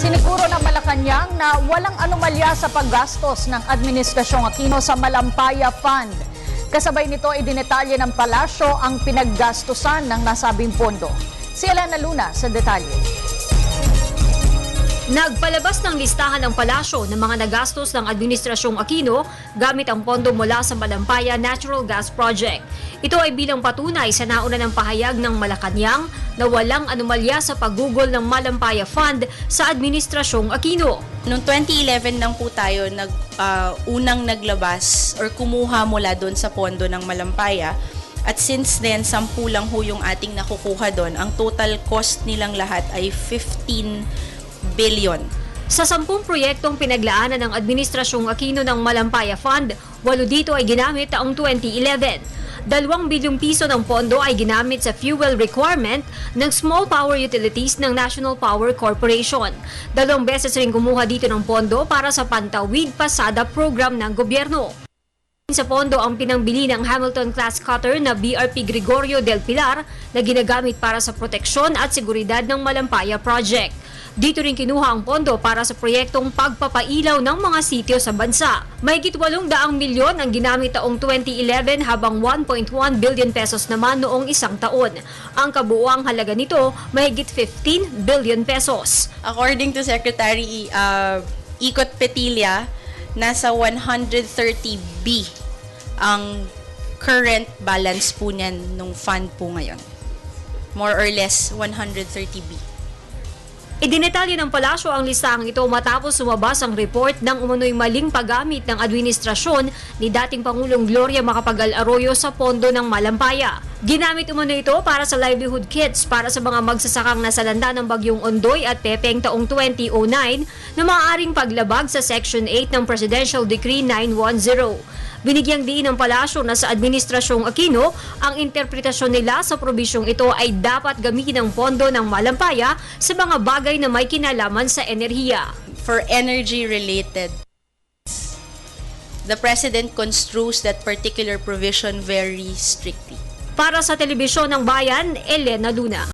Siniguro ng Malacanang na walang anomalya sa paggastos ng Administrasyong Aquino sa Malampaya Fund. Kasabay nito ay dinetalye ng palasyo ang pinaggastusan ng nasabing pondo. Si Elena Luna sa detalye. Nagpalabas ng listahan ng palasyo ng mga nagastos ng Administrasyong Aquino gamit ang pondo mula sa Malampaya Natural Gas Project. Ito ay bilang patunay sa nauna ng pahayag ng Malacanang na walang anomalya sa paggugol ng Malampaya Fund sa Administrasyong Aquino. Noong 2011 lang po tayo unang naglabas or kumuha mula doon sa pondo ng Malampaya. At since then, 10 lang ho yung ating nakukuha doon. Ang total cost nilang lahat ay 15 billion. Sa 10 proyektong pinaglaanan ng Administrasyong Aquino ng Malampaya Fund, 8 dito ay ginamit taong 2011. 2 bilyong piso ng pondo ay ginamit sa fuel requirement ng small power utilities ng National Power Corporation. 2 beses rin kumuha dito ng pondo para sa Pantawid Pasada program ng gobyerno. Sa pondo ang pinangbili ng Hamilton-class cutter na BRP Gregorio del Pilar na ginagamit para sa proteksyon at seguridad ng Malampaya Project. Dito rin kinuha ang pondo para sa proyektong pagpapailaw ng mga sitio sa bansa. Mahigit 800 milyon ang ginamit taong 2011 habang 1.1 billion pesos naman noong isang taon. Ang kabuuang halaga nito mahigit 15 billion pesos. According to Secretary Ikot Petilla, nasa 130B ang current balance po niyan nung fund po ngayon. More or less 130B. Idinetalye ng palasyo ang listahang ito matapos lumabas ang report ng umano'y maling paggamit ng administrasyon ni dating Pangulong Gloria Macapagal Arroyo sa pondo ng Malampaya. Ginamit umano ito para sa livelihood kits para sa mga magsasakang nasalanta ng bagyong Ondoy at Pepeng taong 2009 na maaaring paglabag sa Section 8 ng Presidential Decree 910. Binigyang diin ng palasyo na sa Administrasyong Aquino, ang interpretasyon nila sa probisyong ito ay dapat gamitin ang pondo ng Malampaya sa mga bagay na may kinalaman sa enerhiya. For energy-related, the President construes that particular provision very strictly. Para sa Telebisyon ng Bayan, Elena Luna.